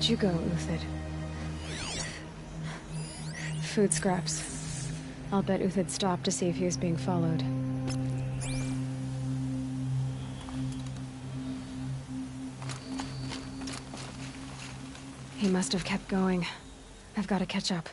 Where'd you go, Uthid? Food scraps. I'll bet Uthid stopped to see if he was being followed. He must have kept going. I've got to catch up.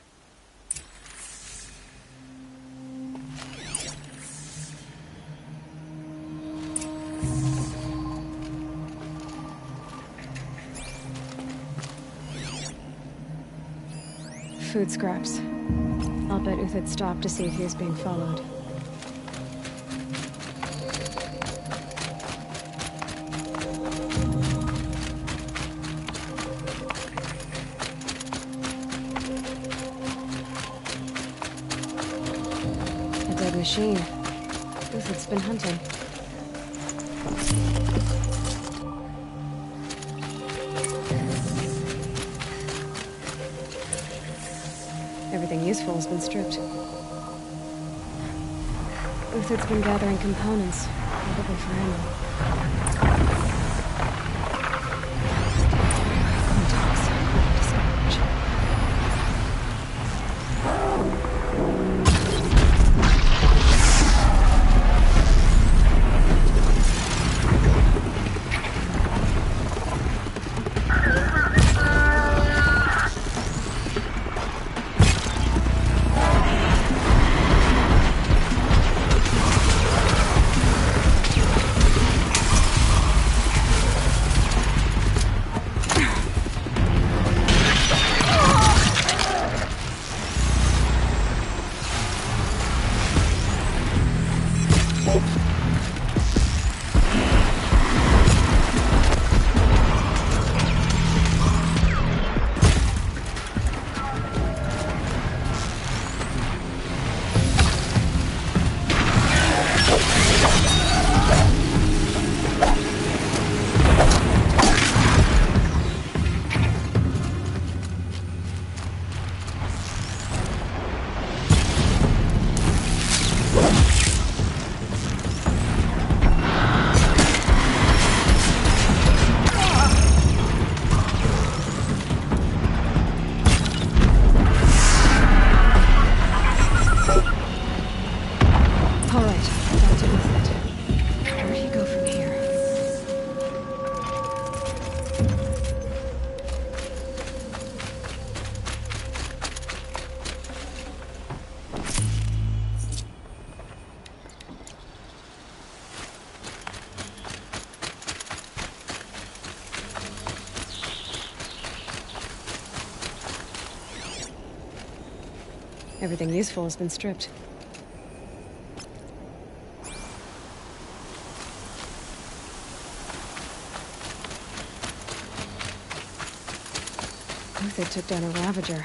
Food scraps. I'll bet Uthid stopped to see if he was being followed. A dead machine. Uthid's been hunting. Everything useful has been stripped. Uthid's been gathering components, probably for ammo. Contacts. Dispatch. Everything useful has been stripped. Uthid took down a Ravager.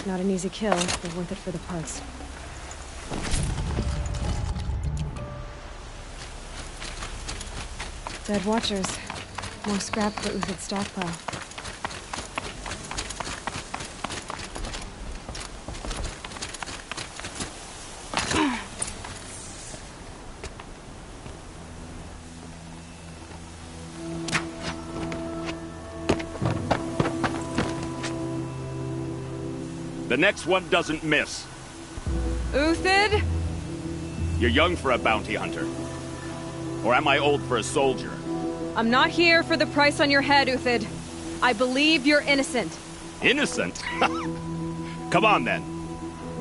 Not an easy kill, but worth it for the parts. Dead Watchers. More scrap for Uthid's stockpile. The next one doesn't miss. Uthid? You're young for a bounty hunter. Or am I old for a soldier? I'm not here for the price on your head, Uthid. I believe you're innocent. Innocent? Come on, then.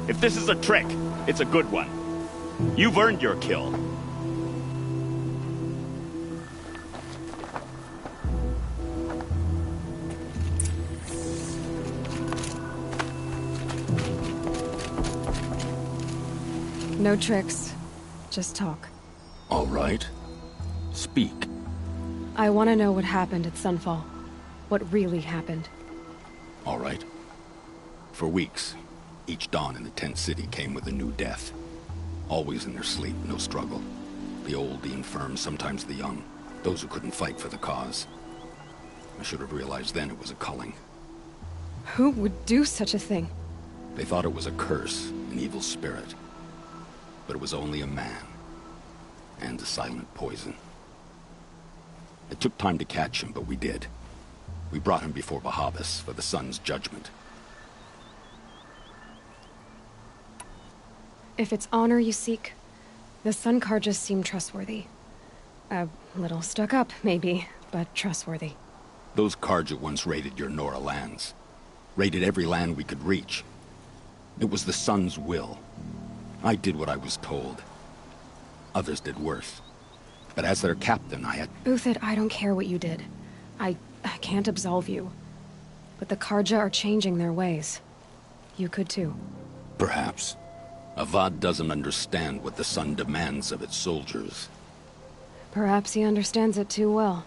If this is a trick, it's a good one. You've earned your kill. No tricks. Just talk. All right. Speak. I want to know what happened at Sunfall. What really happened. All right. For weeks, each dawn in the tent city came with a new death. Always in their sleep, no struggle. The old, the infirm, sometimes the young. Those who couldn't fight for the cause. I should have realized then it was a culling. Who would do such a thing? They thought it was a curse, an evil spirit. But it was only a man. And a silent poison. It took time to catch him, but we did. We brought him before Bahavas for the Sun's judgment. If it's honor you seek, the Sun Carjas seem trustworthy. A little stuck up, maybe, but trustworthy. Those Carja once raided your Nora lands. Raided every land we could reach. It was the Sun's will. I did what I was told. Others did worse. But as their captain, I had... Uthid, I don't care what you did. I can't absolve you. But the Carja are changing their ways. You could too. Perhaps. Avad doesn't understand what the Sun demands of its soldiers. Perhaps he understands it too well.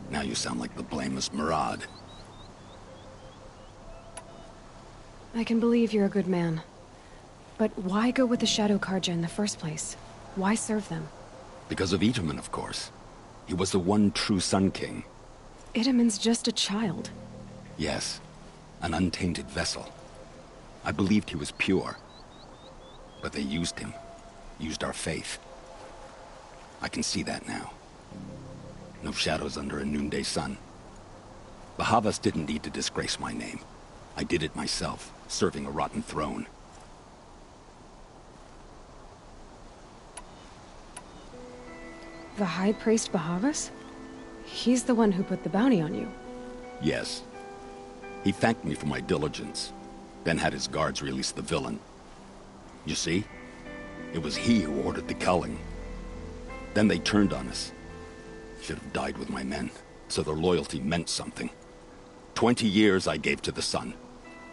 Now you sound like the blameless Murad. I can believe you're a good man. But why go with the Shadow Carja in the first place? Why serve them? Because of Itamen, of course. He was the one true Sun King. Itamen's just a child. Yes, an untainted vessel. I believed he was pure. But they used him. Used our faith. I can see that now. No shadows under a noonday sun. Bahavas didn't need to disgrace my name. I did it myself, serving a rotten throne. The High Priest Bahavas? He's the one who put the bounty on you. Yes. He thanked me for my diligence, then had his guards release the villain. You see? It was he who ordered the culling. Then they turned on us. Should have died with my men, so their loyalty meant something. 20 years I gave to the Sun.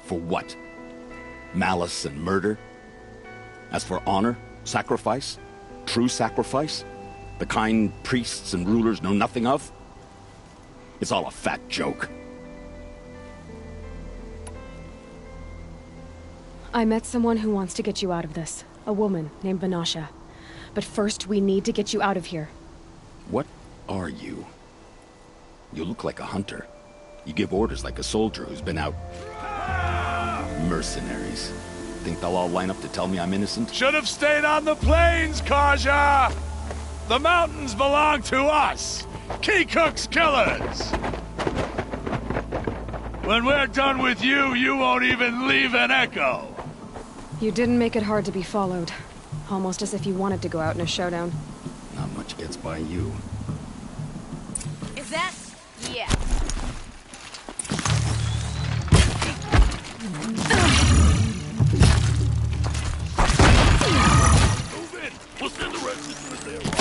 For what? Malice and murder? As for honor, sacrifice, true sacrifice, the kind priests and rulers know nothing of? It's all a fat joke. I met someone who wants to get you out of this. A woman named Vanasha. But first, we need to get you out of here. What are you? You look like a hunter. You give orders like a soldier who's been out... Mercenaries. Think they'll all line up to tell me I'm innocent? Should have stayed on the plains, Carja! The mountains belong to us! Kikuk's killers! When we're done with you, you won't even leave an echo! You didn't make it hard to be followed. Almost as if you wanted to go out in a showdown. Not much gets by you. Is that? Yeah. Move in! We'll send the rest as soon as they arrive.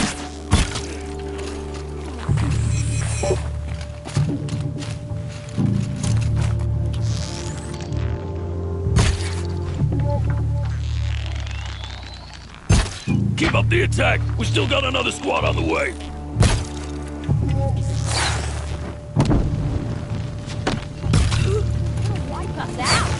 Keep up the attack! We still got another squad on the way! Wipe us out!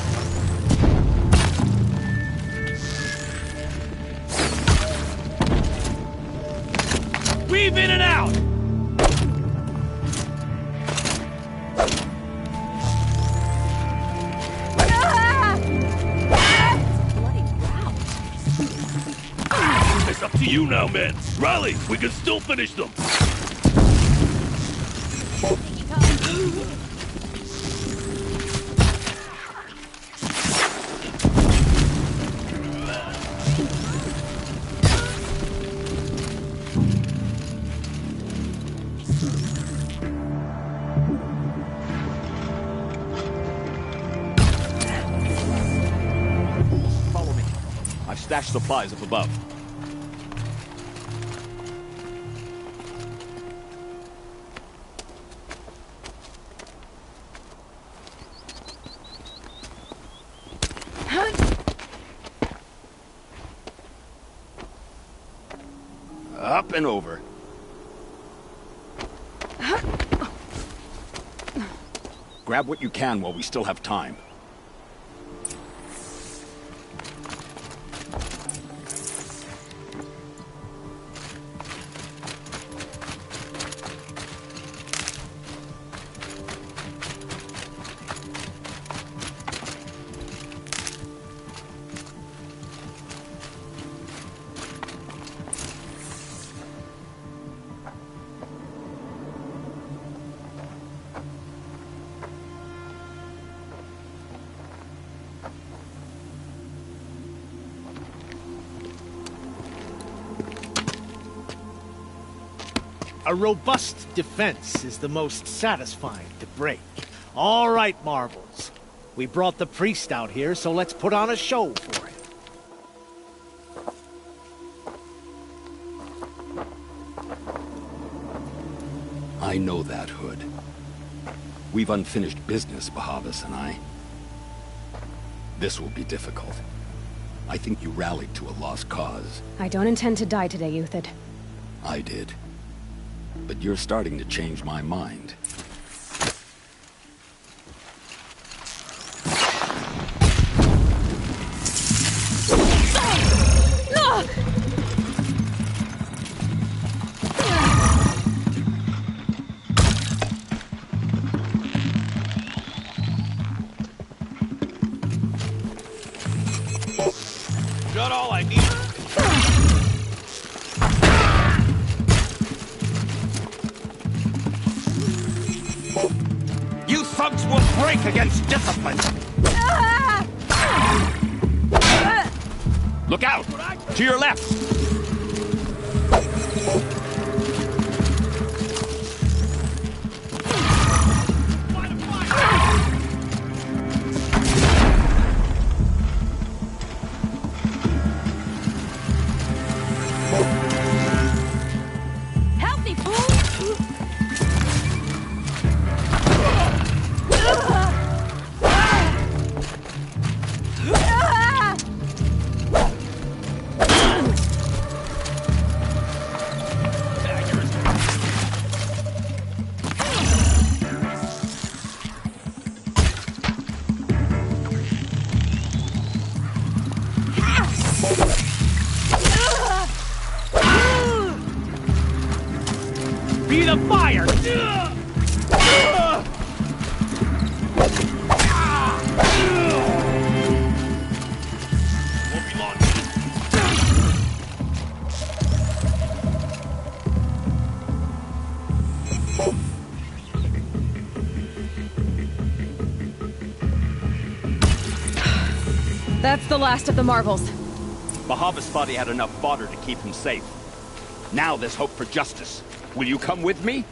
Weave in and out! Bloody rout! It's up to you now, men! Rally! We can still finish them! Follow me. I've stashed supplies up above. Up and over. Grab what you can while we still have time. A robust defense is the most satisfying to break. All right, Marvels. We brought the priest out here, so let's put on a show for him. I know that, Hood. We've unfinished business, Bahavas and I. This will be difficult. I think you rallied to a lost cause. I don't intend to die today, Uthid. I did. But you're starting to change my mind. Got all I need. You thugs will break against discipline! Look out! To your left! Help me, fool! Be the fire! Won't be long. That's the last of the Marvels. Bahavas thought he had enough fodder to keep him safe. Now there's hope for justice. Will you come with me?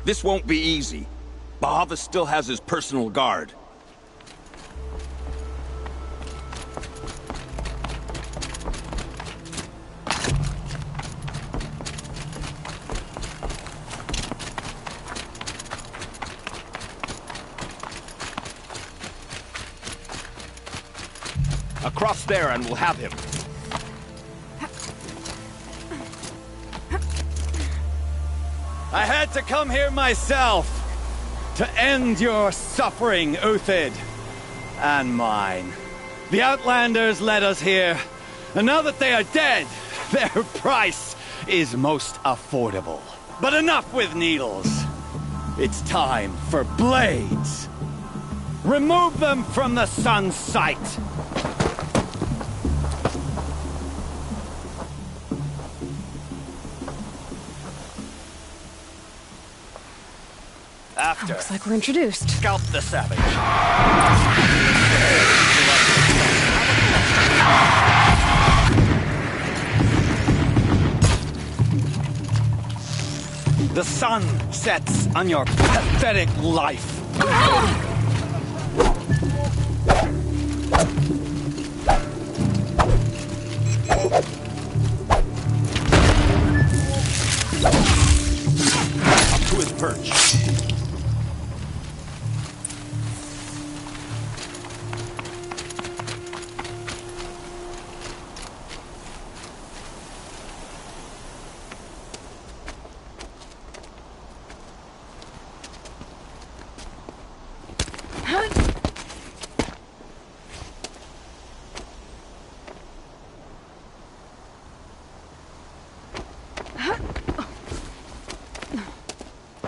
This won't be easy. Bahavas still has his personal guard. Across there and we'll have him. I had to come here myself to end your suffering, Uthid, and mine. The Outlanders led us here, and now that they are dead, their price is most affordable. But enough with needles. It's time for blades. Remove them from the sun's sight. After, Looks like we're introduced. scalp the savage. The sun sets on your pathetic life. Up to his perch.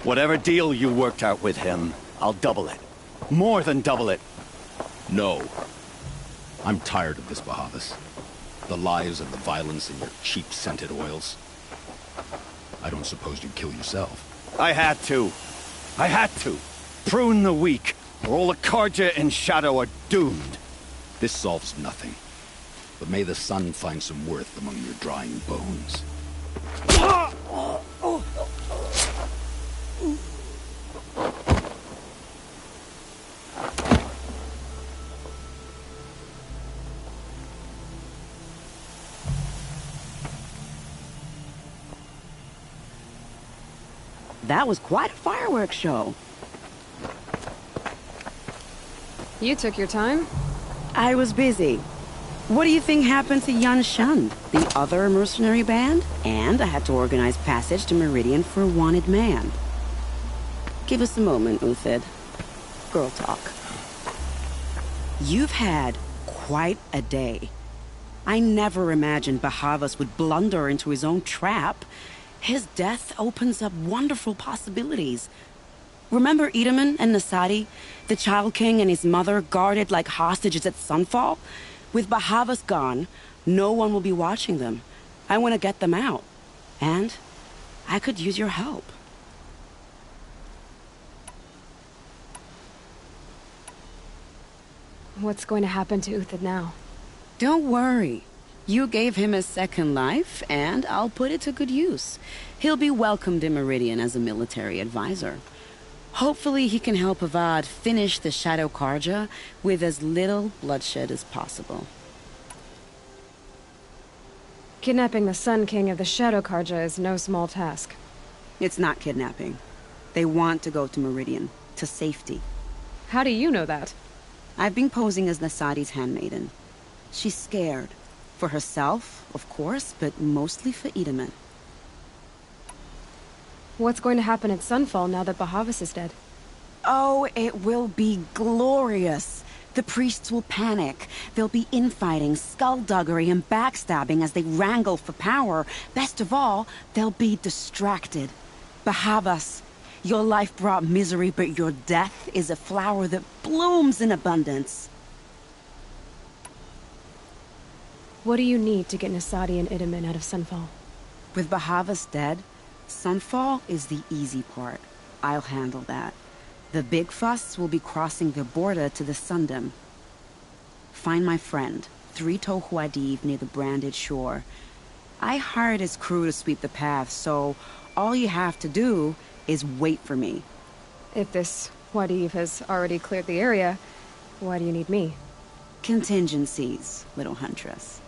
Whatever deal you worked out with him, I'll double it. More than double it. No. I'm tired of this, Bahavas. The lies and the violence in your cheap scented oils. I don't suppose you'd kill yourself. I had to. I had to. Prune the weak, or all the Carja in Shadow are doomed. This solves nothing. But may the sun find some worth among your drying bones. That was quite a fireworks show. You took your time? I was busy. What do you think happened to Yan Shan, the other mercenary band? And I had to organize passage to Meridian for a wanted man. Give us a moment, Uthid. Girl talk. You've had quite a day. I never imagined Bahavas would blunder into his own trap. His death opens up wonderful possibilities. Remember Itamen and Nasadi? The Child King and his mother guarded like hostages at Sunfall? With Bahavas gone, no one will be watching them. I want to get them out. And I could use your help. What's going to happen to Uthid now? Don't worry. You gave him a second life, and I'll put it to good use. He'll be welcomed in Meridian as a military advisor. Hopefully he can help Avad finish the Shadow Carja with as little bloodshed as possible. Kidnapping the Sun King of the Shadow Carja is no small task. It's not kidnapping. They want to go to Meridian, to safety. How do you know that? I've been posing as Nasadi's handmaiden. She's scared. For herself, of course, but mostly for Itamen. What's going to happen at Sunfall now that Bahavas is dead? Oh, it will be glorious. The priests will panic. There'll be infighting, skullduggery, and backstabbing as they wrangle for power. Best of all, they'll be distracted. Bahavas, your life brought misery, but your death is a flower that blooms in abundance. What do you need to get Nasadi and Itamen out of Sunfall? With Bahavas dead, Sunfall is the easy part. I'll handle that. The big fuss will be crossing the border to the Sundom. Find my friend, 3 Tohuadiv near the Branded Shore. I hired his crew to sweep the path, so all you have to do is wait for me. If this Wadiv has already cleared the area, why do you need me? Contingencies, little huntress.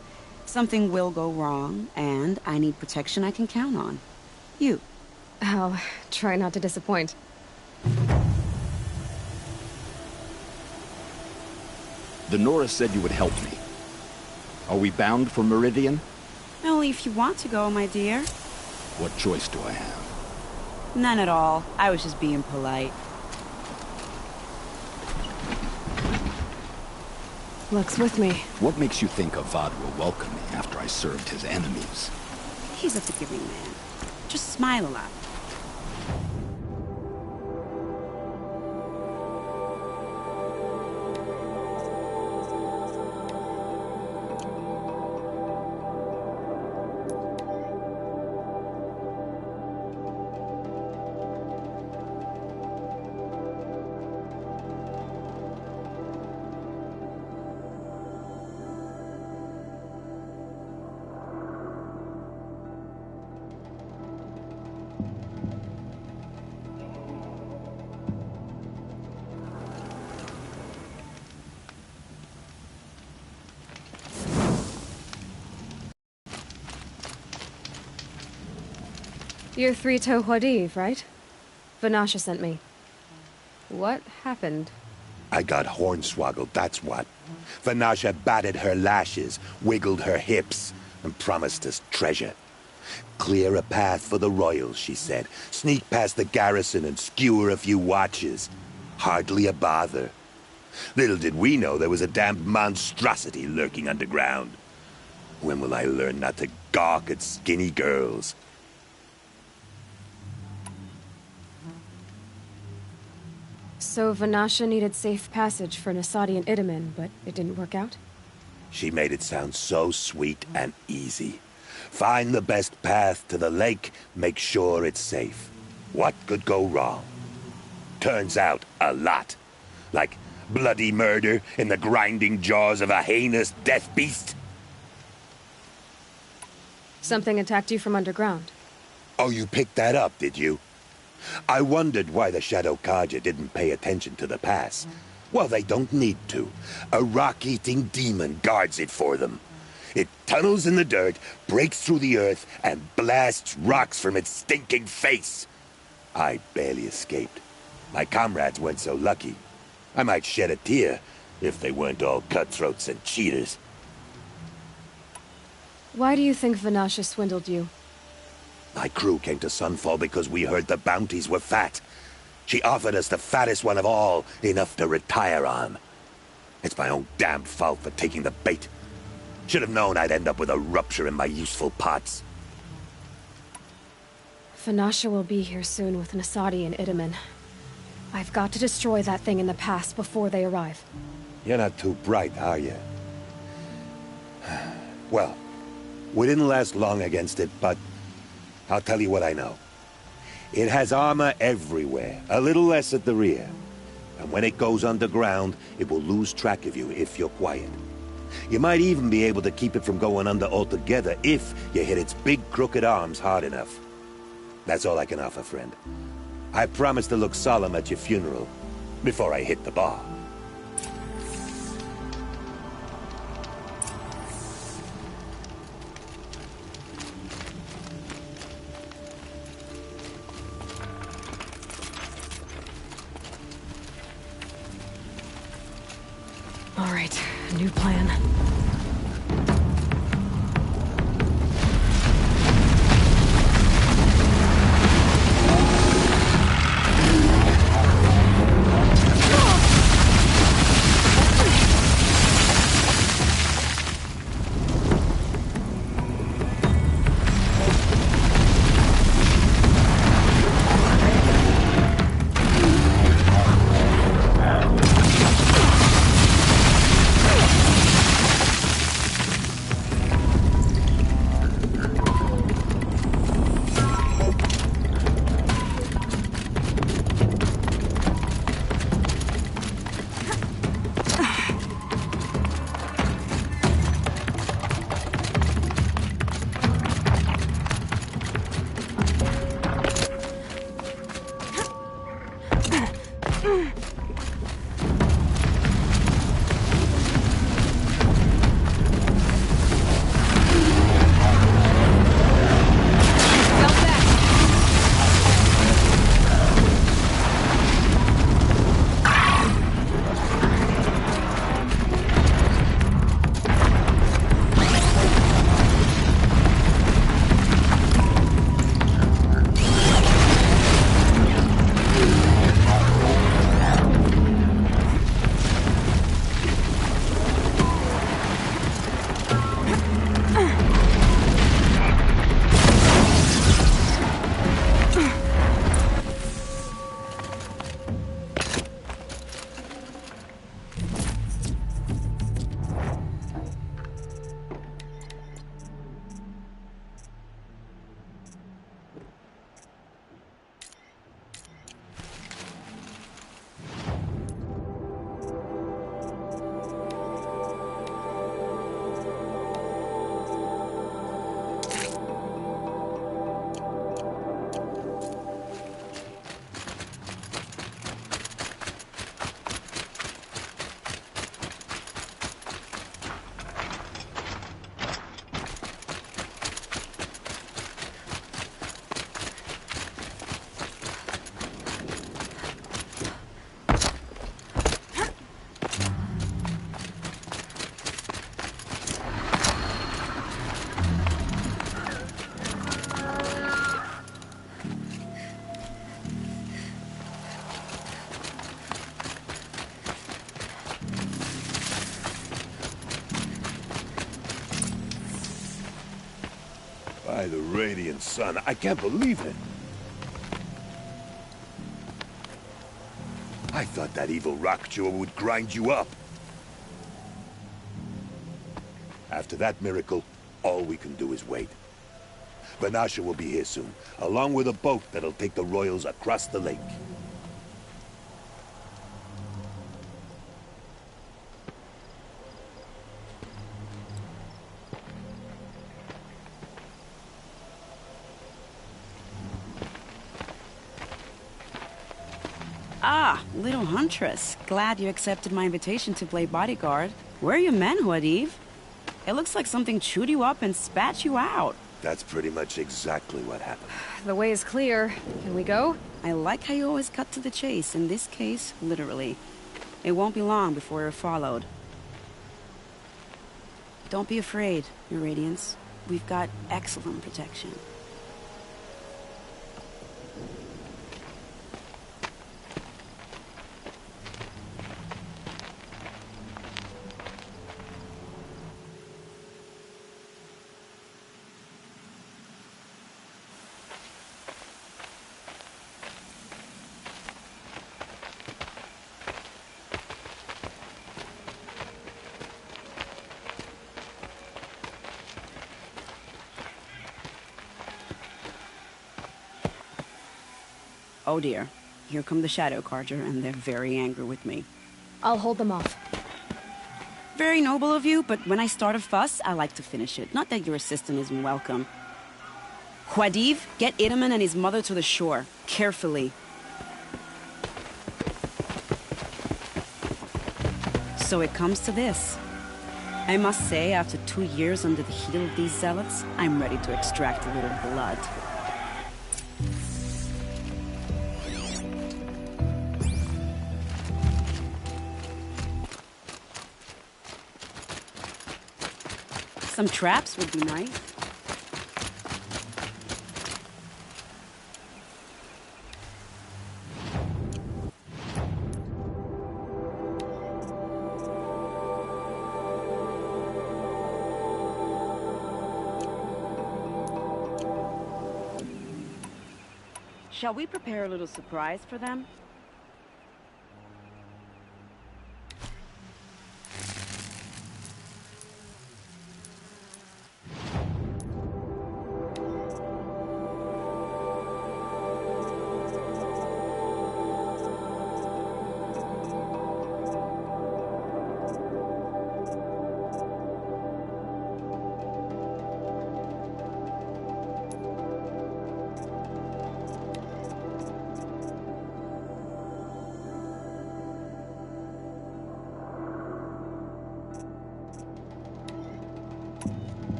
Something will go wrong, and I need protection I can count on. You. I'll try not to disappoint. The Nora said you would help me. Are we bound for Meridian? Only if you want to go, my dear. What choice do I have? None at all. I was just being polite. Luck's with me. What makes you think Avad will welcome me after I served his enemies? He's a forgiving man. Just smile a lot. You're 3 Tohuadiv, right? Vanasha sent me. What happened? I got hornswoggled, that's what. Vanasha batted her lashes, wiggled her hips, and promised us treasure. Clear a path for the royals, she said. Sneak past the garrison and skewer a few watches. Hardly a bother. Little did we know there was a damned monstrosity lurking underground. When will I learn not to gawk at skinny girls? So Vanasha needed safe passage for Nasadi and Itamen, but it didn't work out? She made it sound so sweet and easy. Find the best path to the lake, make sure it's safe. What could go wrong? Turns out, a lot. Like bloody murder in the grinding jaws of a heinous death beast. Something attacked you from underground. Oh, you picked that up, did you? I wondered why the Shadow Carja didn't pay attention to the pass. Well, they don't need to. A rock-eating demon guards it for them. It tunnels in the dirt, breaks through the earth, and blasts rocks from its stinking face. I barely escaped. My comrades weren't so lucky. I might shed a tear if they weren't all cutthroats and cheaters. Why do you think Vanasha swindled you? My crew came to Sunfall because we heard the bounties were fat. She offered us the fattest one of all, enough to retire on. It's my own damn fault for taking the bait. Should have known I'd end up with a rupture in my useful parts. Vanasha will be here soon with Nasadi and Itamen. I've got to destroy that thing in the pass before they arrive. You're not too bright, are you? Well, we didn't last long against it, but I'll tell you what I know. It has armor everywhere, a little less at the rear. And when it goes underground, it will lose track of you if you're quiet. You might even be able to keep it from going under altogether if you hit its big crooked arms hard enough. That's all I can offer, friend. I promise to look solemn at your funeral before I hit the bar. All right, new plan. By the radiant sun, I can't believe it. I thought that evil rockjaw would grind you up. After that miracle, all we can do is wait. Vanasha will be here soon, along with a boat that'll take the royals across the lake. Ah, little huntress. Glad you accepted my invitation to play bodyguard. Where are your men, Huadiv? It looks like something chewed you up and spat you out. That's pretty much exactly what happened. The way is clear. Can we go? I like how you always cut to the chase. In this case, literally. It won't be long before you're followed. Don't be afraid, Your Radiance. We've got excellent protection. Oh dear. Here come the Shadow Carja, and they're very angry with me. I'll hold them off. Very noble of you, but when I start a fuss, I like to finish it. Not that your assistant isn't welcome. Huadiv, get Itaman and his mother to the shore. Carefully. So it comes to this. I must say, after 2 years under the heel of these zealots, I'm ready to extract a little blood. Some traps would be nice. Shall we prepare a little surprise for them?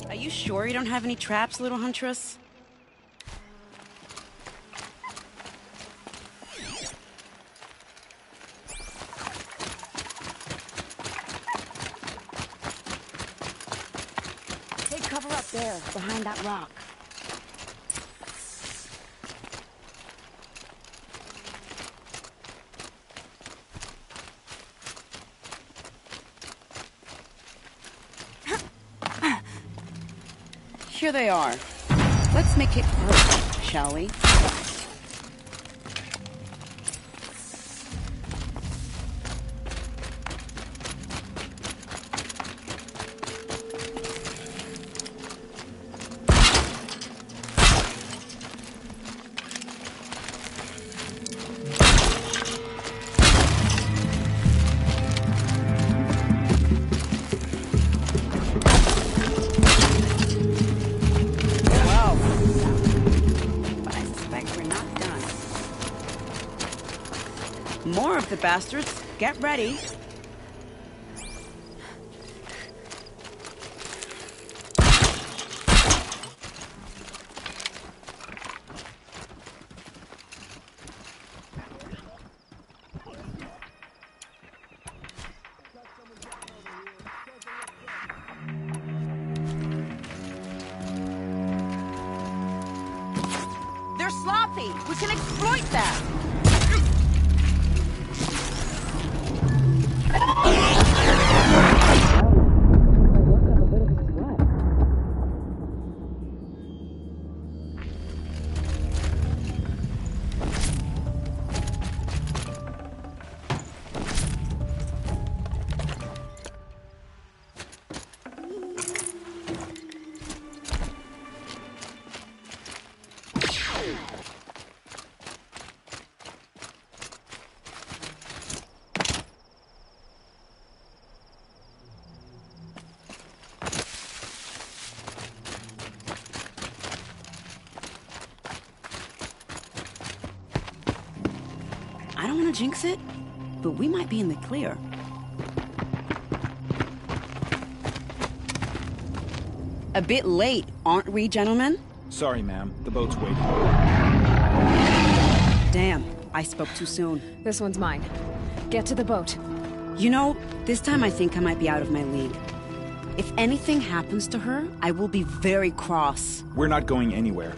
Are you sure you don't have any traps, little huntress? Take cover up there, behind that rock. Here they are. Let's make it work, shall we? More of the bastards. Get ready. They're sloppy. We can exploit that. don't want to jinx it, but we might be in the clear. A bit late, aren't we, gentlemen? Sorry, ma'am. The boat's waiting. Damn, I spoke too soon. This one's mine. Get to the boat. You know, this time I think I might be out of my league. If anything happens to her, I will be very cross. We're not going anywhere.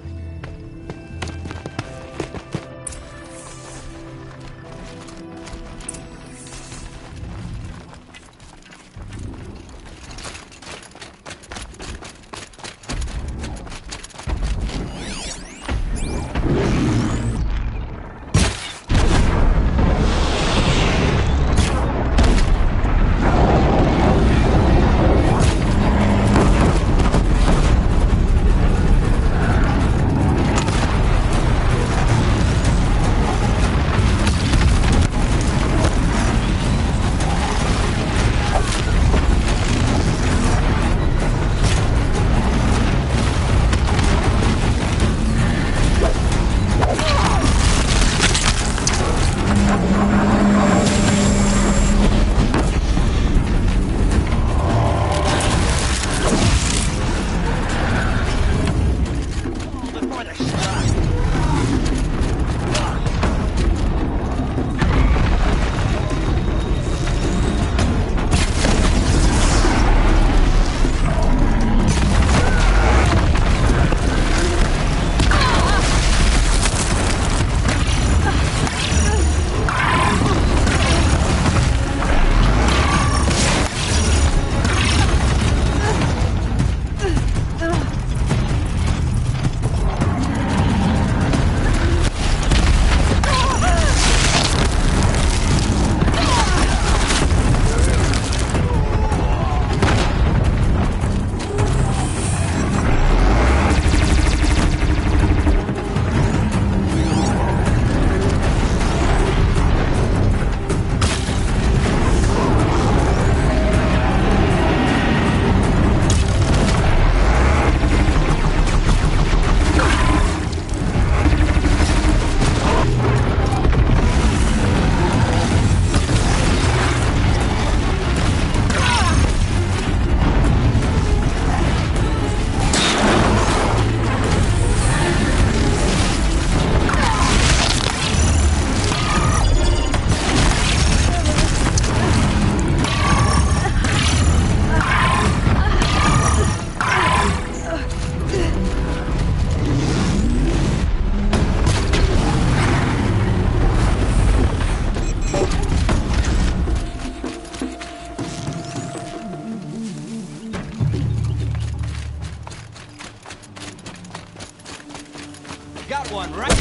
Got one, right?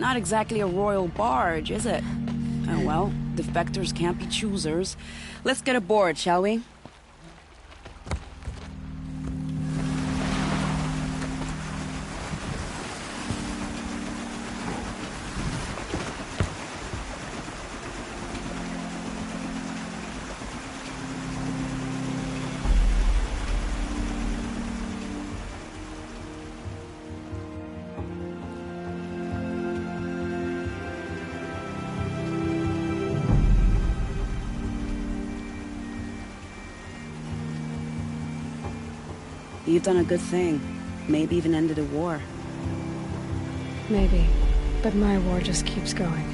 Not exactly a royal barge, is it? Oh well, defectors can't be choosers. Let's get aboard, shall we? You've done a good thing. Maybe even ended a war. Maybe. But my war just keeps going.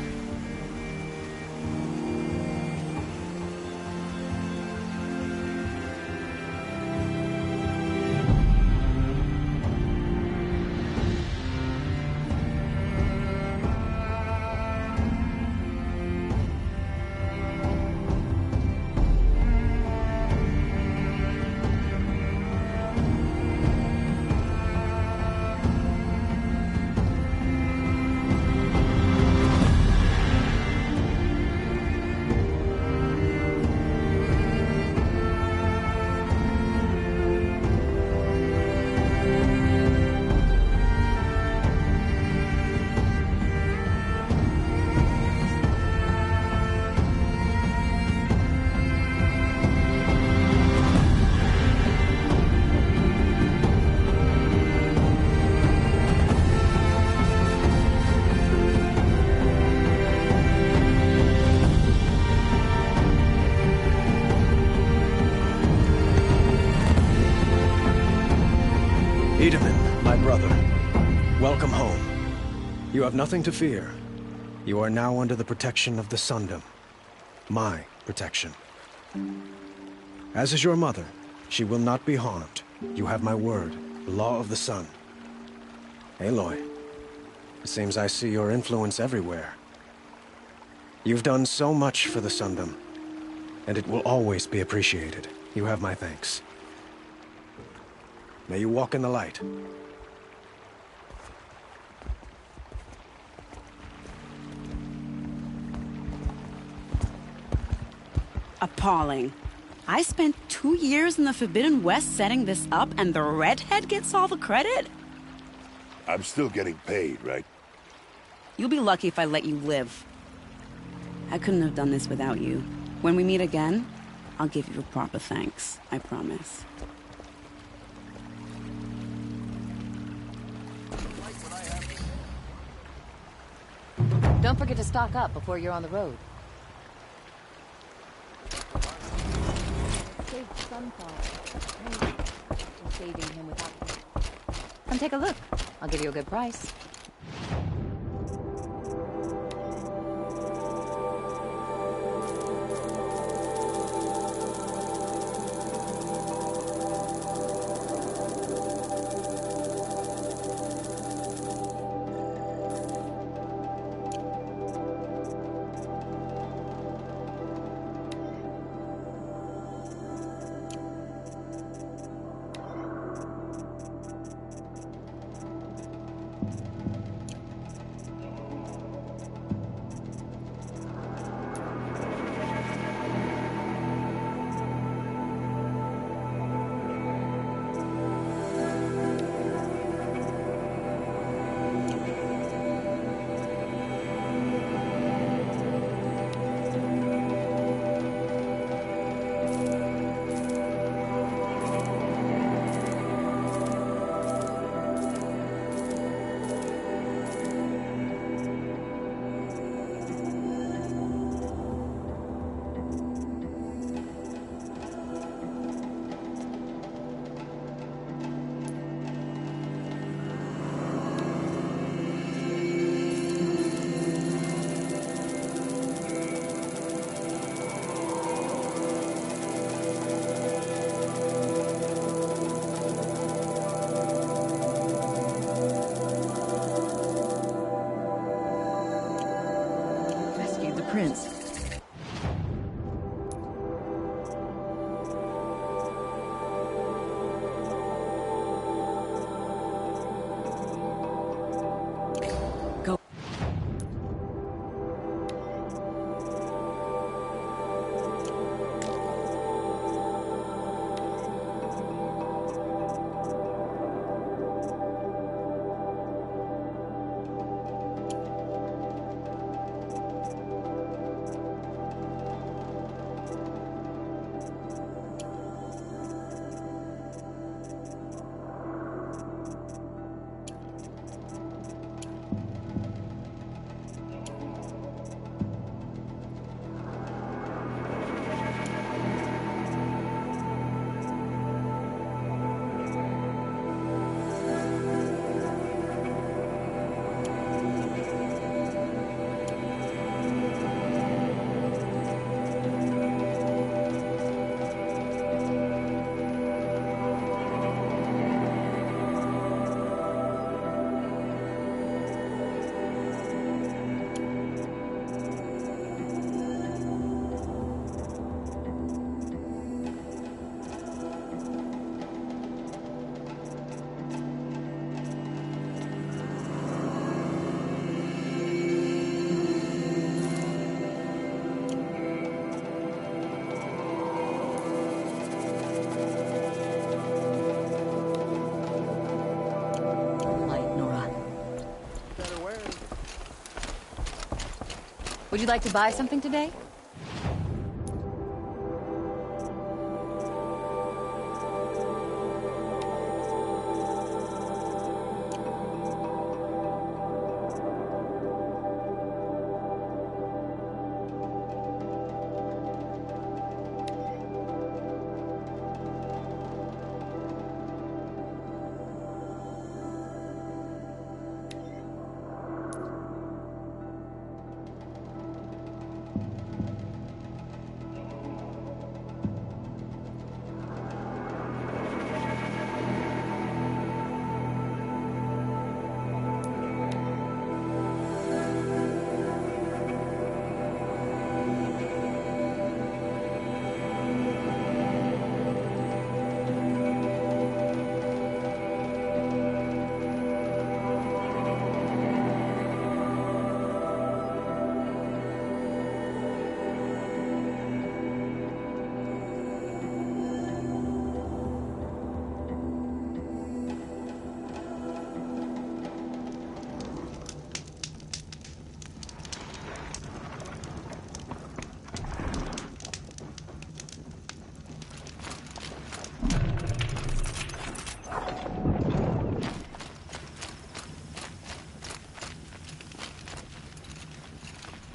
Edaman, my brother, welcome home. You have nothing to fear. You are now under the protection of the Sundom. My protection. As is your mother, she will not be harmed. You have my word, the law of the sun. Aloy, it seems I see your influence everywhere. You've done so much for the Sundom, and it will always be appreciated. You have my thanks. May you walk in the light. Appalling. I spent 2 years in the Forbidden West setting this up, and the redhead gets all the credit? I'm still getting paid, right? You'll be lucky if I let you live. I couldn't have done this without you. When we meet again, I'll give you a proper thanks. I promise. Don't forget to stock up before you're on the road. Saved Sunfall. We're saving him without... Come take a look. I'll give you a good price. Would you like to buy something today?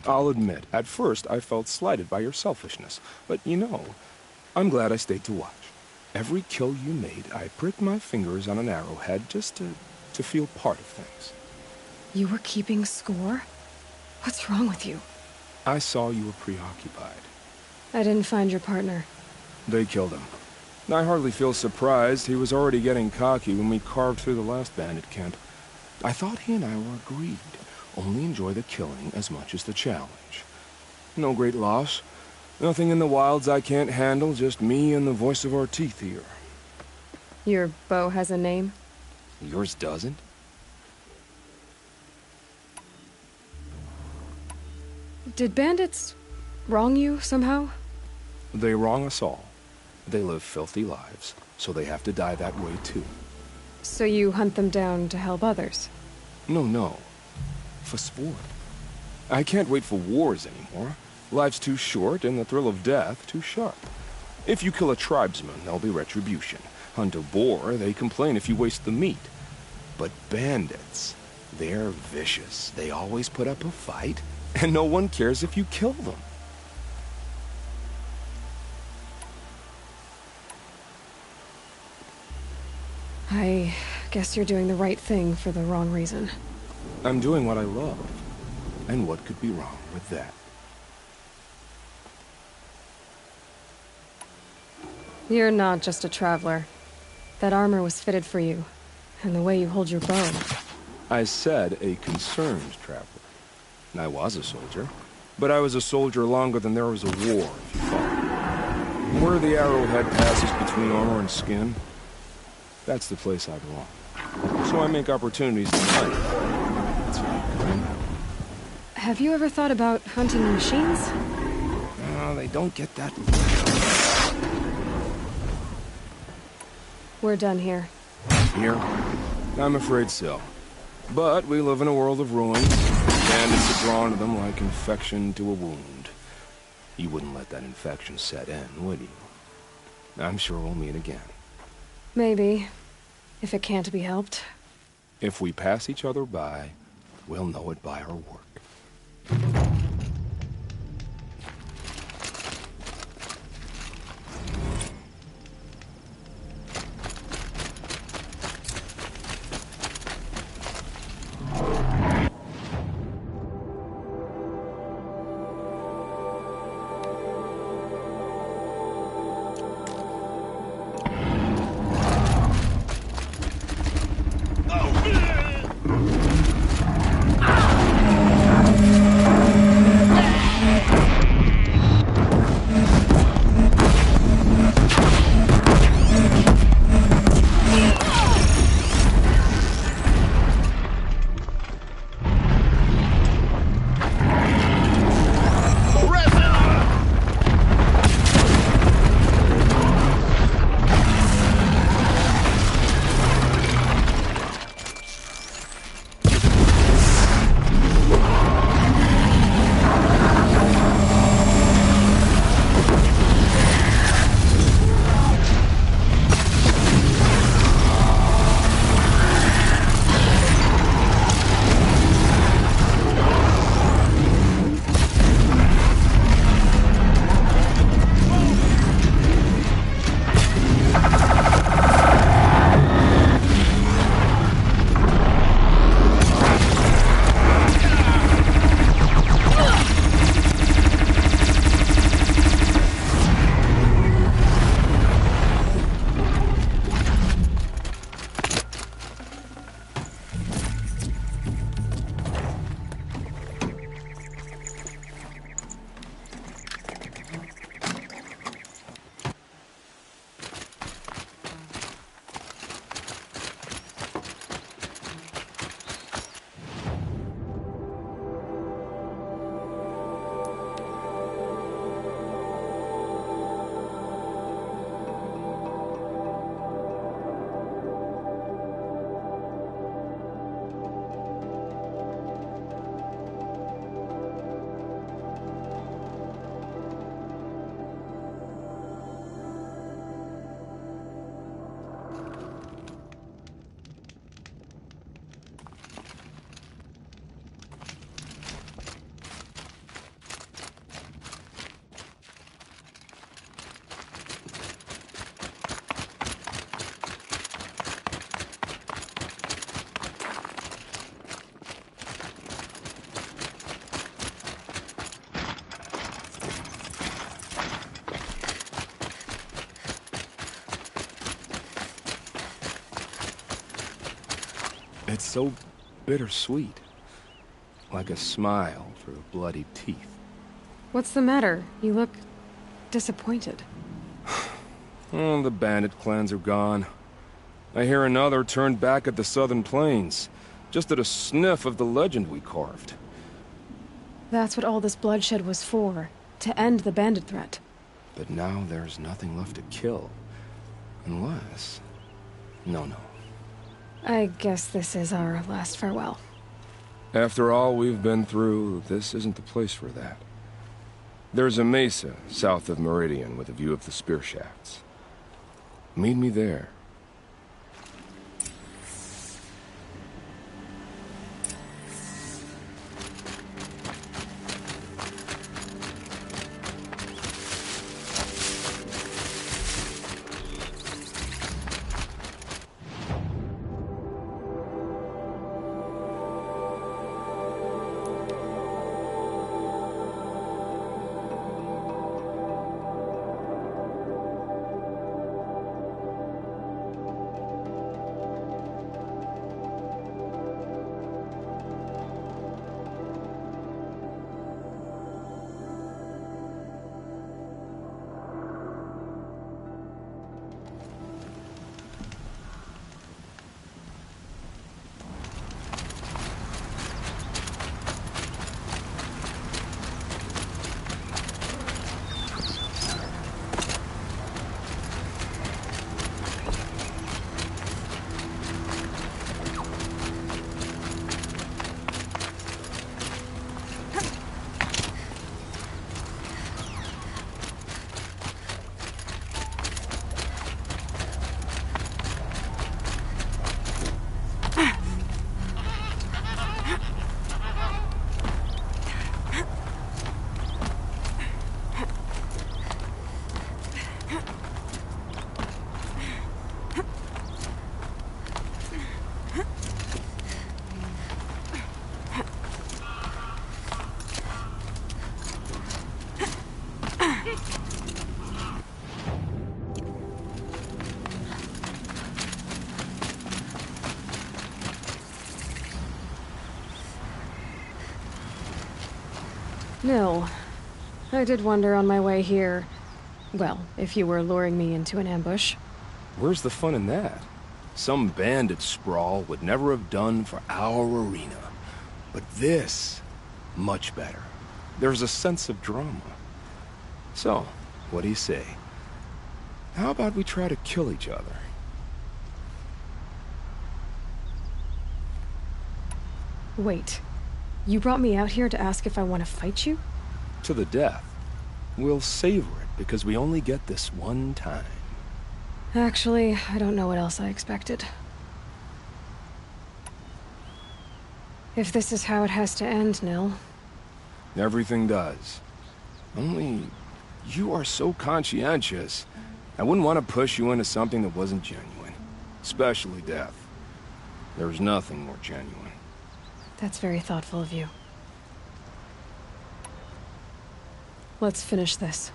I'll admit, at first I felt slighted by your selfishness. But you know, I'm glad I stayed to watch. Every kill you made, I pricked my fingers on an arrowhead just to feel part of things. You were keeping score? What's wrong with you? I saw you were preoccupied. I didn't find your partner. They killed him. I hardly feel surprised. He was already getting cocky when we carved through the last bandit camp. I thought he and I were agreed. Only enjoy the killing as much as the challenge. No great loss. Nothing in the wilds I can't handle, just me and the voice of our teeth here. Your bow has a name? Yours doesn't? Did bandits wrong you somehow? They wrong us all. They live filthy lives, so they have to die that way too. So you hunt them down to help others? No. For sport. I can't wait for wars anymore. Life's too short and the thrill of death too sharp. If you kill a tribesman, there'll be retribution. Hunt a boar, they complain if you waste the meat. But bandits, they're vicious. They always put up a fight, and no one cares if you kill them. I guess you're doing the right thing for the wrong reason. I'm doing what I love. And what could be wrong with that? You're not just a traveler. That armor was fitted for you. And the way you hold your bow. I said a concerned traveler. I was a soldier. But I was a soldier longer than there was a war, if you follow. Where the arrowhead passes between armor and skin, that's the place I belong. So I make opportunities to hunt. Have you ever thought about hunting machines? No, they don't get that. We're done here. Here? I'm afraid so. But we live in a world of ruins. Bandits are drawn to them like infection to a wound. You wouldn't let that infection set in, would you? I'm sure we'll meet again. Maybe. If it can't be helped. If we pass each other by, we'll know it by our work. It's so bittersweet. Like a smile through bloody teeth. What's the matter? You look disappointed. Oh, the bandit clans are gone. I hear another turned back at the southern plains, just at a sniff of the legend we carved. That's what all this bloodshed was for, to end the bandit threat. But now there's nothing left to kill. Unless... No. I guess this is our last farewell. After all we've been through, this isn't the place for that. There's a mesa south of Meridian with a view of the spear shafts. Meet me there. Nil, I did wonder on my way here. Well, if you were luring me into an ambush. Where's the fun in that? Some bandit sprawl would never have done for our arena. But this, much better. There's a sense of drama. So, what do you say? How about we try to kill each other? Wait. You brought me out here to ask if I want to fight you? To the death. We'll savor it because we only get this one time. Actually, I don't know what else I expected. If this is how it has to end, Nil. Everything does. Only, you are so conscientious. I wouldn't want to push you into something that wasn't genuine. Especially death. There's nothing more genuine. That's very thoughtful of you. Let's finish this.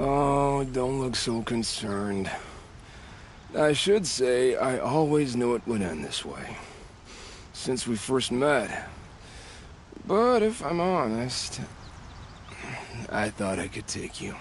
Oh, don't look so concerned. I should say, I always knew it would end this way. Since we first met. But if I'm honest, I thought I could take you.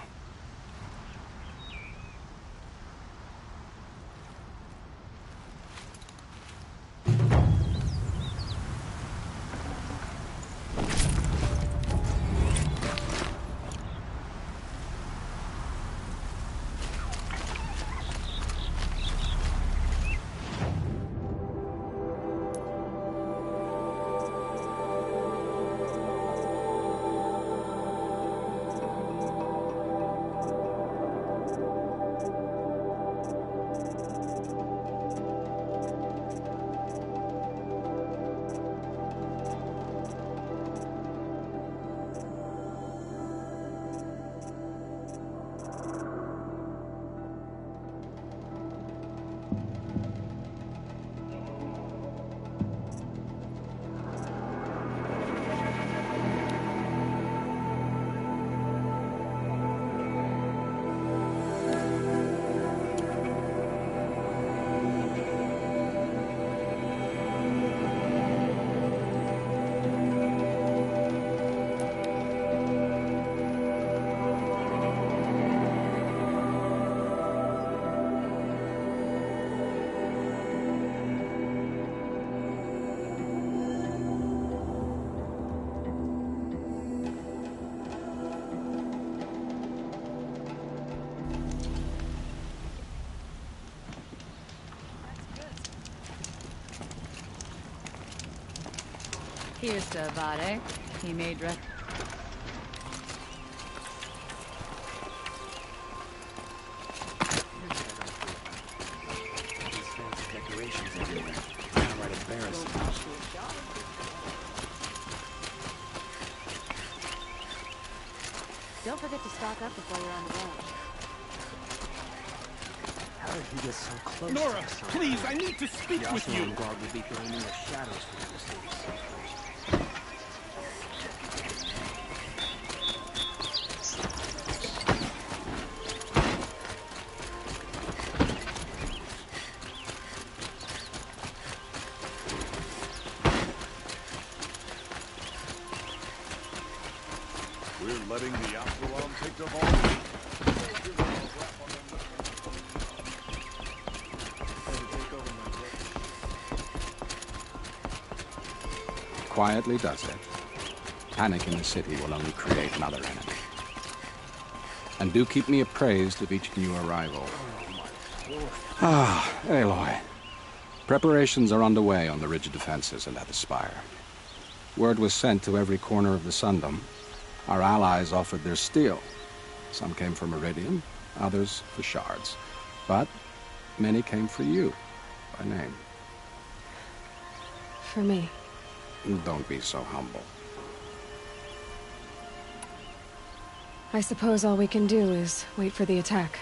Cheers to Avade. He made decorations everywhere. Downright embarrassing. Don't forget to stock up before you're on the road. How did he get so close? Nora, please, I need to speak with you. The guard will be blaming the shadows for the mistakes. We're letting the Absalom take the ball. Quietly does it. Panic in the city will only create another enemy. And do keep me appraised of each new arrival. Ah, Aloy. Preparations are underway on the ridge defenses and at the spire. Word was sent to every corner of the Sundom. Our allies offered their steel. Some came for Meridian, others for shards. But many came for you, by name. For me. Don't be so humble. I suppose all we can do is wait for the attack.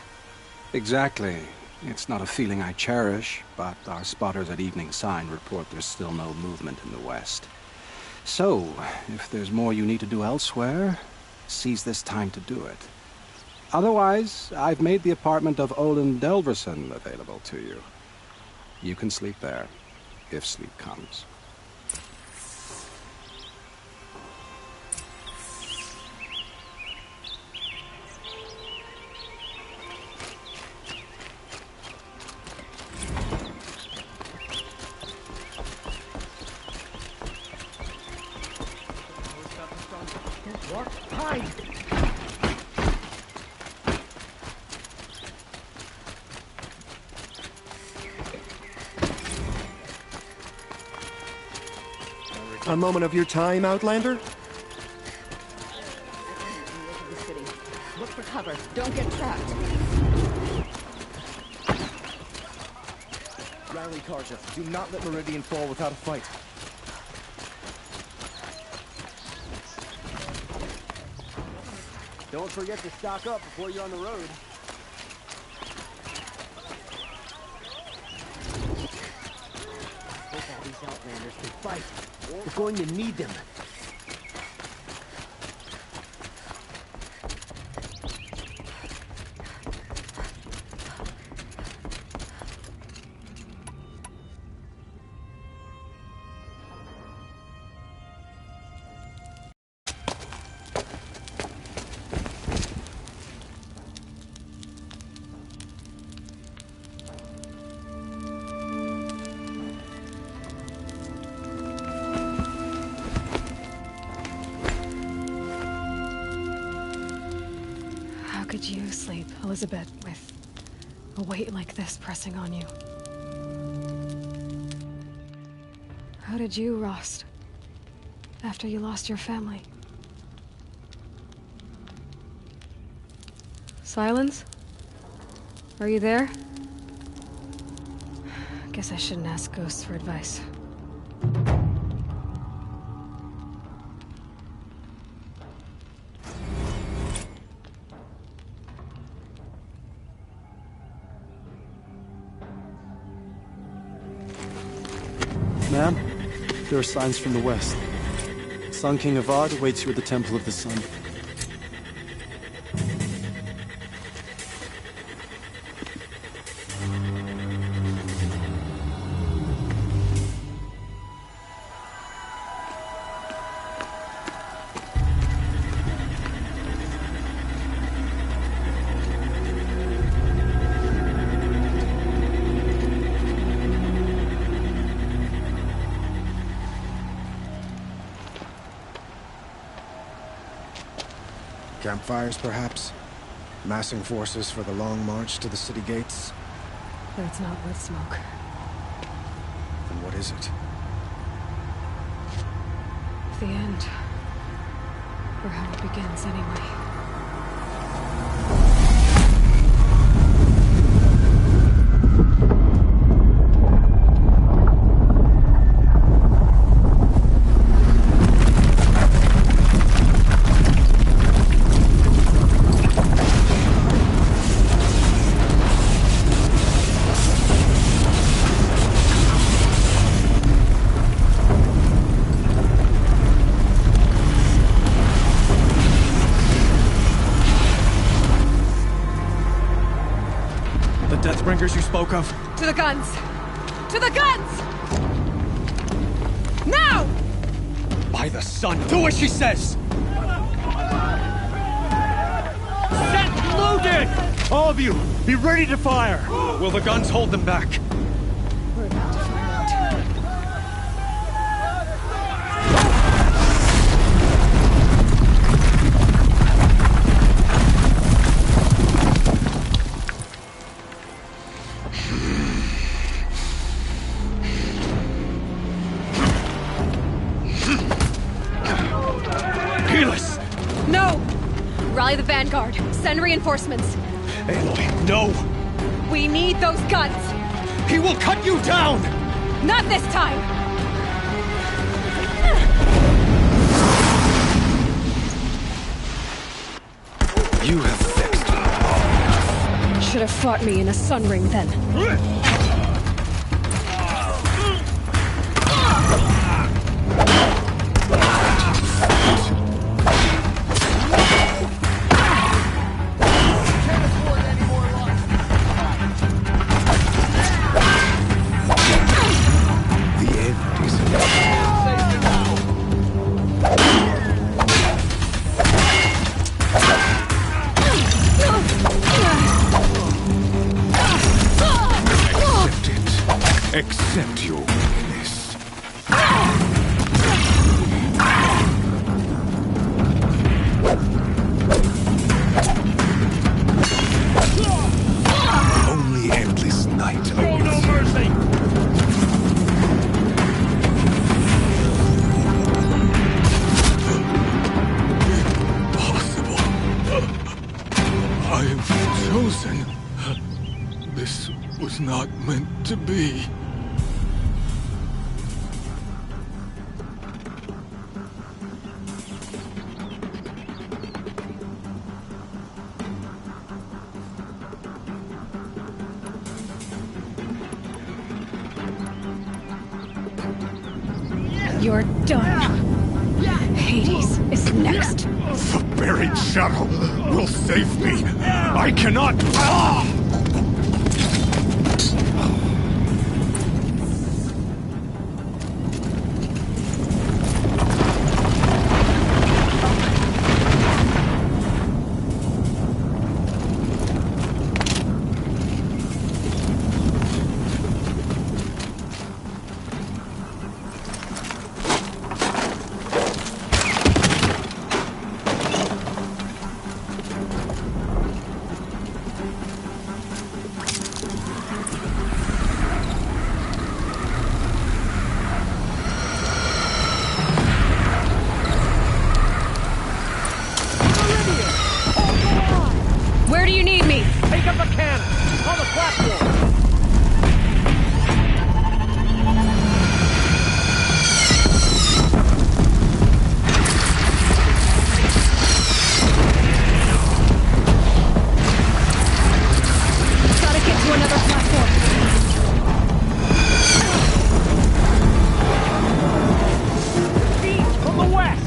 Exactly. It's not a feeling I cherish, but our spotters at Evening Sign report there's still no movement in the west. So, if there's more you need to do elsewhere, seize this time to do it. Otherwise, I've made the apartment of Olin Delverson available to you. You can sleep there, if sleep comes. A moment of your time, Outlander? Look for cover. Don't get trapped. Rally, Karja. Do not let Meridian fall without a fight. Don't forget to stock up before you're on the road. Hope all these Outlanders can fight. We're going to need them. How could you sleep, Elizabeth, with a weight like this pressing on you? How did you, Rost, after you lost your family? Silence? Are you there? Guess I shouldn't ask ghosts for advice. Ma'am, there are signs from the west. Sun King Avad awaits you at the Temple of the Sun. Campfires, perhaps? Massing forces for the long march to the city gates? But it's not wood smoke. Then what is it? the end. Or how it begins, anyway. Deathbringers you spoke of? To the guns! To the guns! Now! By the sun, do as she says! Set loaded! All of you, be ready to fire! Will the guns hold them back? We're about to find out. Helis! No! Rally the Vanguard. Send reinforcements. Aloy, no! We need those guns! He will cut you down! Not this time! You have vexed me. Should have fought me in a sun ring then. Accept your weakness. Only endless night awaits. No mercy! Impossible. I am chosen. This was not meant to be. You're done. Hades is next. The buried shuttle will save me. I cannot. Where do you need me? Take up a cannon! On the platform! Gotta get to another platform. From the west!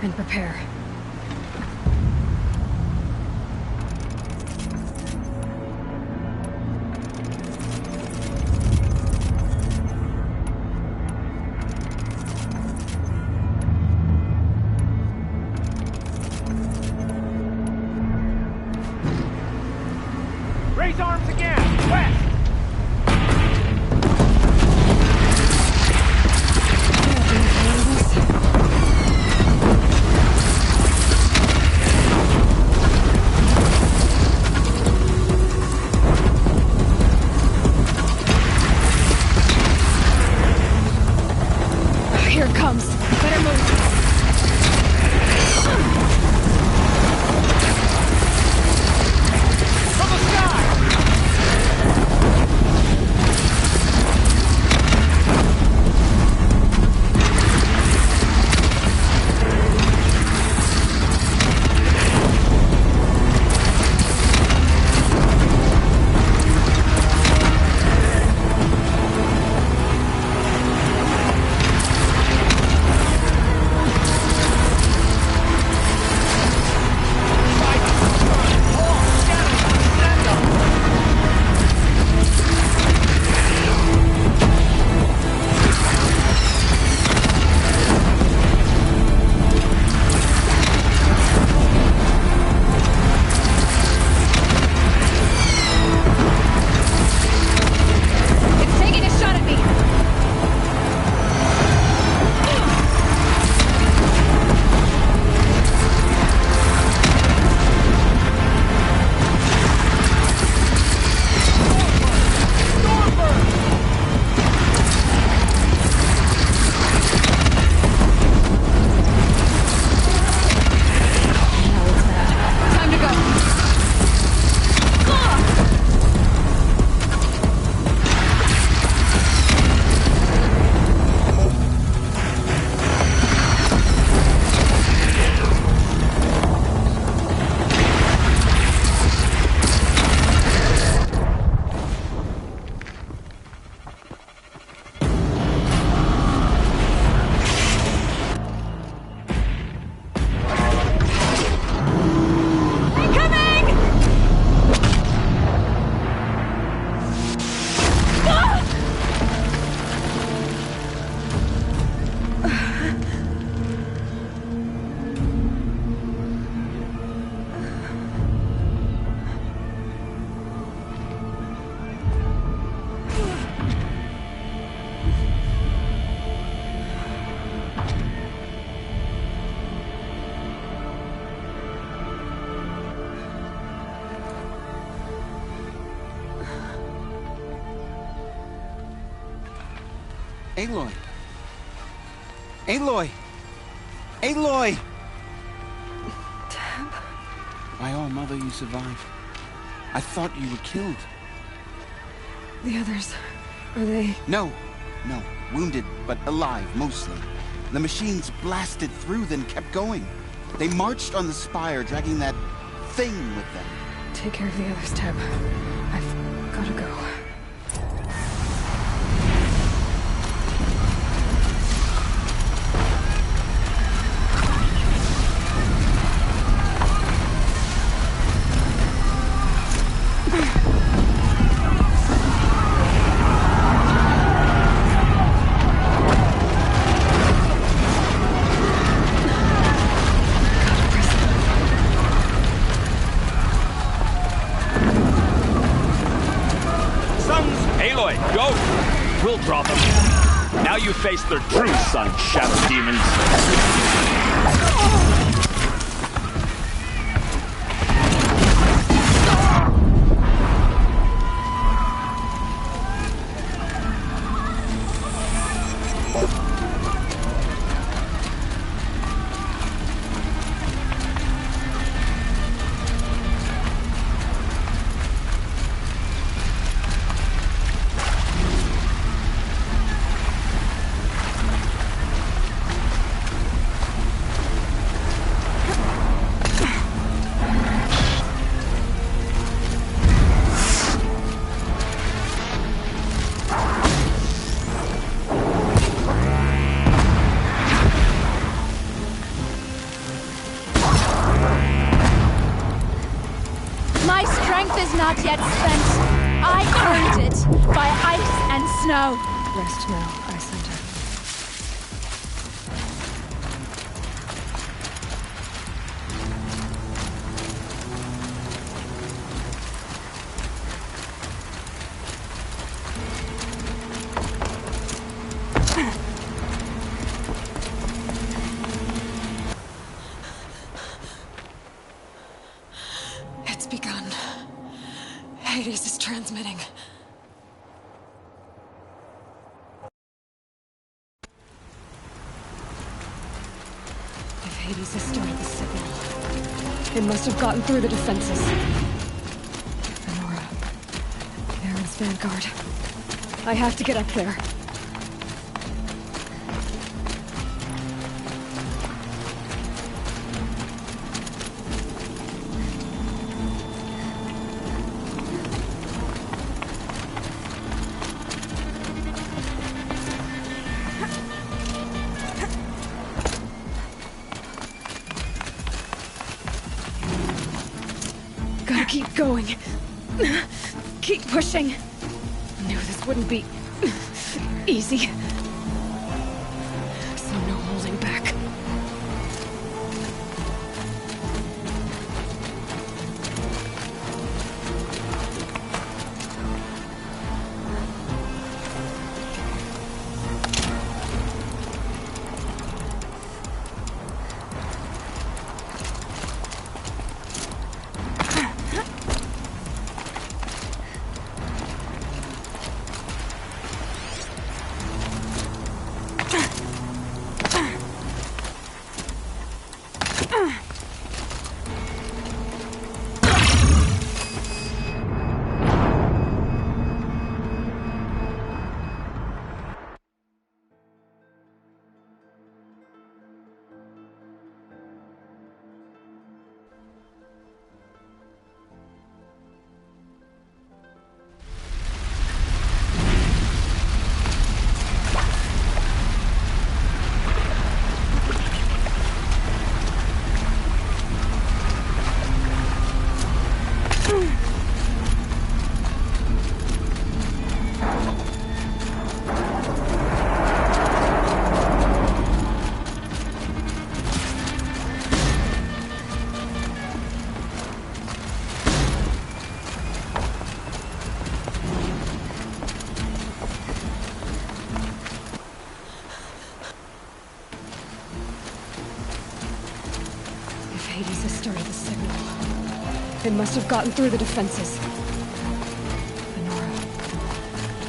and prepare. Raise arms again! West! Here it comes. Better move. From the sky! It's taking a shot at me. Time to go. Aloy! Aloy! Aloy! Teb? My own mother, you survived. I thought you were killed. The others, are they... No. Wounded, but alive, mostly. The machines blasted through, then kept going. They marched on the spire, dragging that thing with them. Take care of the others, Teb. I've gotta go. Aloy, go! We'll draw them. Now you face their true son, Shadow Demons. is not yet spent. I earned it by ice and snow. Rest now, Iyslander. It's begun. Hades is transmitting. If Hades has started the signal, it must have gotten through the defenses. Fenora. Baron's vanguard. I have to get up there. Gotta keep going. Keep pushing. Knew this wouldn't be easy. So no holding back. Hades has started the signal. It must have gotten through the defenses. Fenora.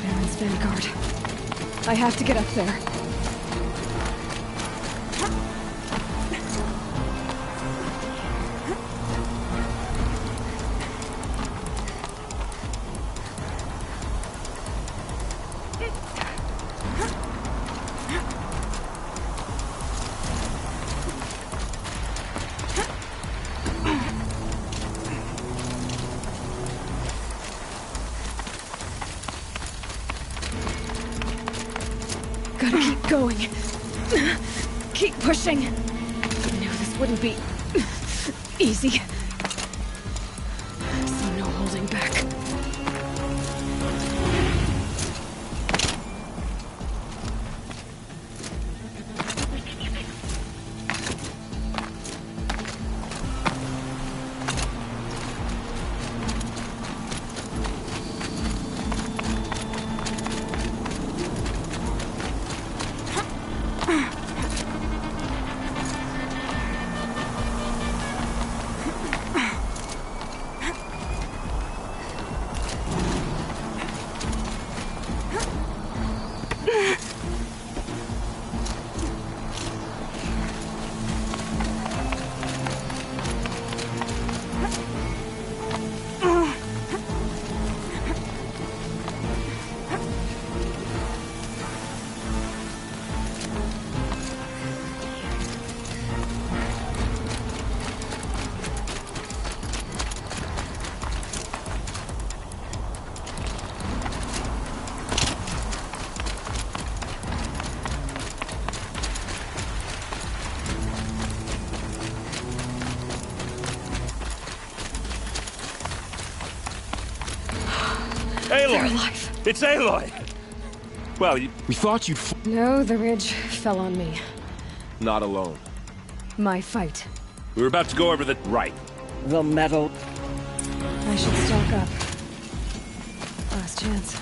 Baron's vanguard. I have to get up there. Gotta keep going. Keep pushing. I knew this wouldn't be easy. So no holding back. They're Aloy! alive. It's Aloy! Well, we thought you'd No, the ridge fell on me. not alone. My fight. We were about to go over the right. The metal. I should stock up. Last chance.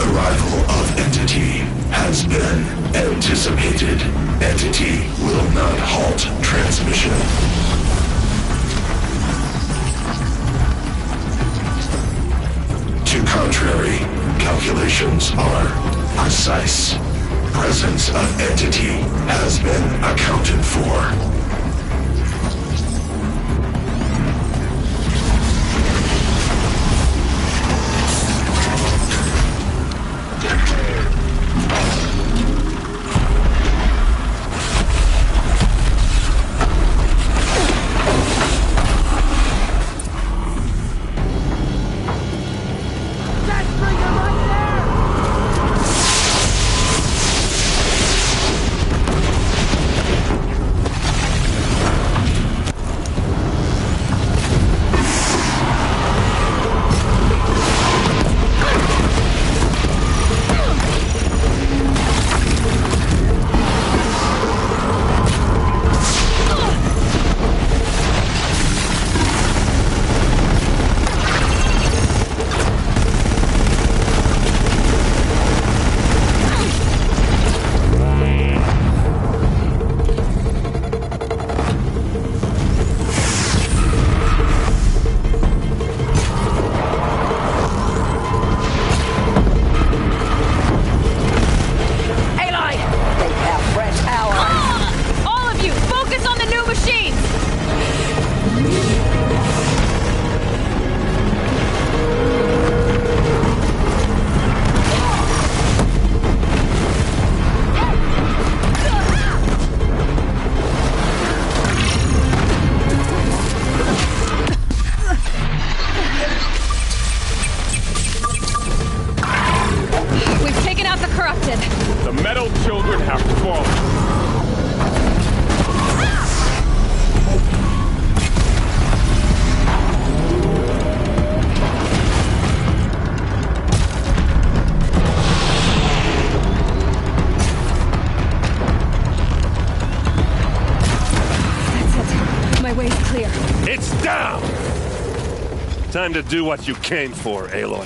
Arrival of Entity has been anticipated. Entity will not halt transmission. To contrary, calculations are precise. Presence of Entity has been accounted for. Time to do what you came for, Aloy.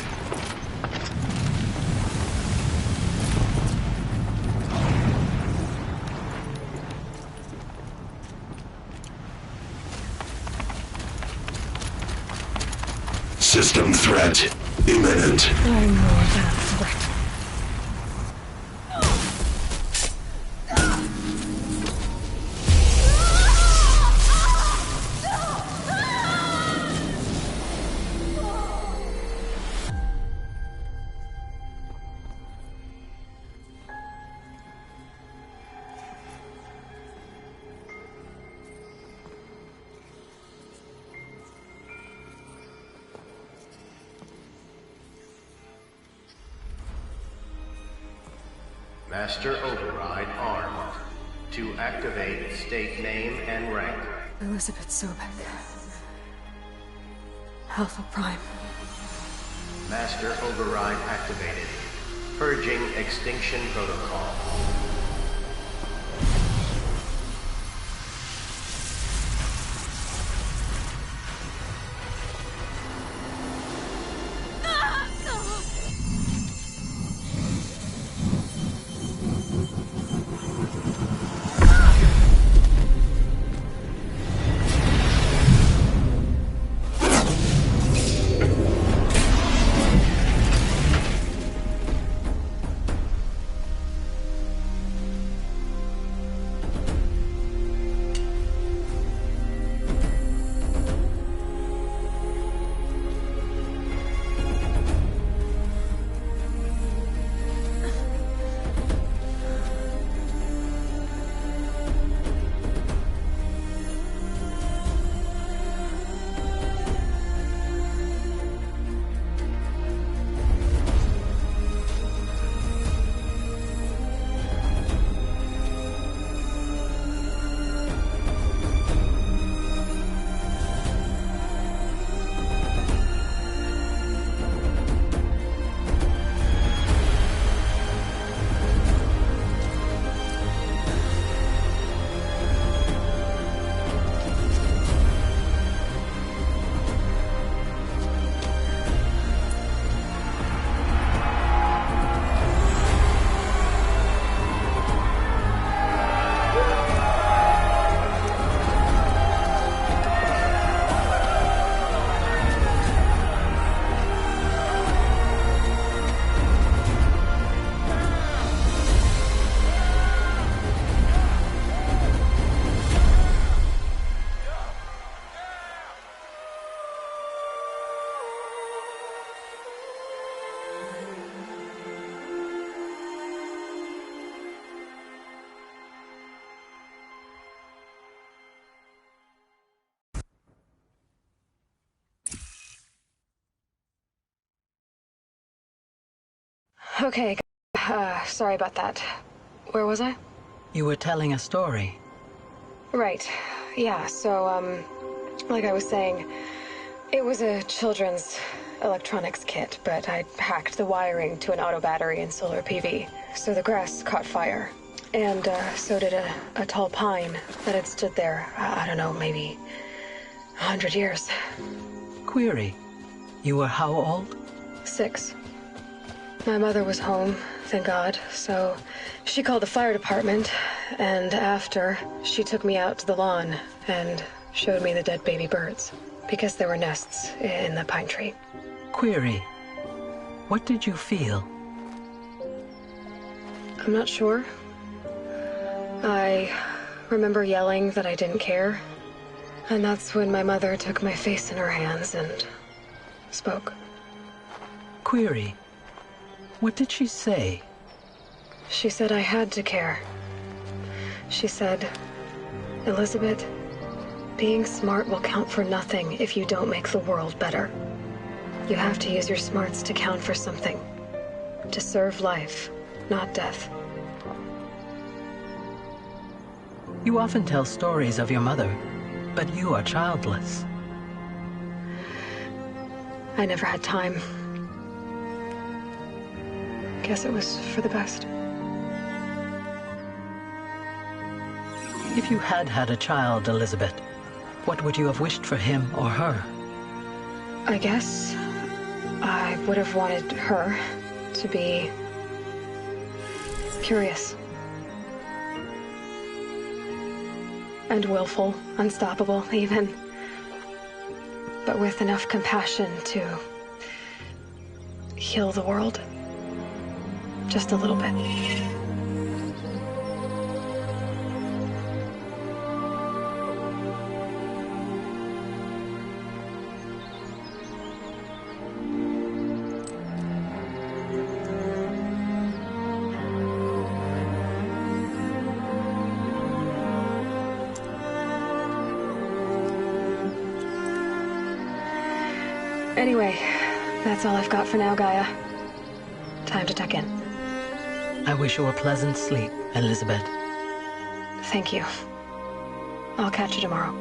System threat imminent. I'm more than a threat. Master Override armed. To activate, state name and rank. Elizabeth Sobek. Alpha Prime. Master Override activated. Purging Extinction Protocol. Okay, sorry about that. Where was I? You were telling a story. Right. Yeah, so, like I was saying, it was a children's electronics kit, but I hacked the wiring to an auto battery and solar PV. So the grass caught fire. And, so did a tall pine that had stood there, I don't know, maybe 100 years. Query. You were how old? 6. My mother was home, thank God, so she called the fire department, and after, she took me out to the lawn and showed me the dead baby birds, because there were nests in the pine tree. Query. What did you feel? I'm not sure. I remember yelling that I didn't care, and that's when my mother took my face in her hands and spoke. Query. What did she say? She said I had to care. She said, Elizabeth, being smart will count for nothing if you don't make the world better. You have to use your smarts to count for something. To serve life, not death. You often tell stories of your mother, but you are childless. I never had time. Guess it was for the best. If you had had a child, Elizabeth, what would you have wished for him or her? I guess I would have wanted her to be curious. And willful, unstoppable, even. But with enough compassion to heal the world. Just a little bit. Anyway, that's all I've got for now, Gaia. Time to tuck in. I wish you a pleasant sleep, Elizabeth. Thank you. I'll catch you tomorrow.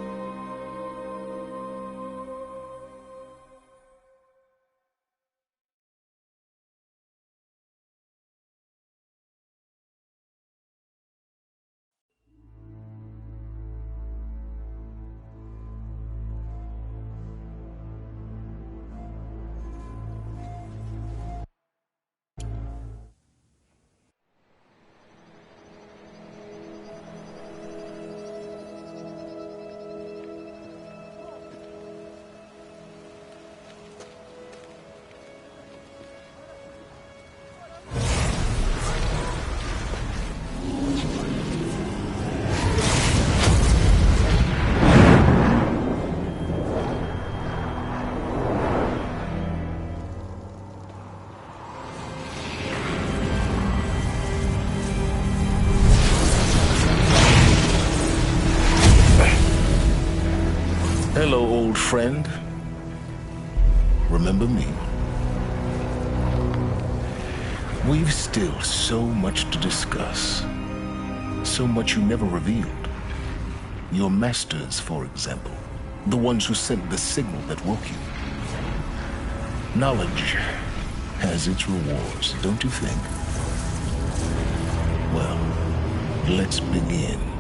Hello, old friend. Remember me? We've still so much to discuss. So much you never revealed. Your masters, for example. The ones who sent the signal that woke you. Knowledge has its rewards, don't you think? Well, let's begin.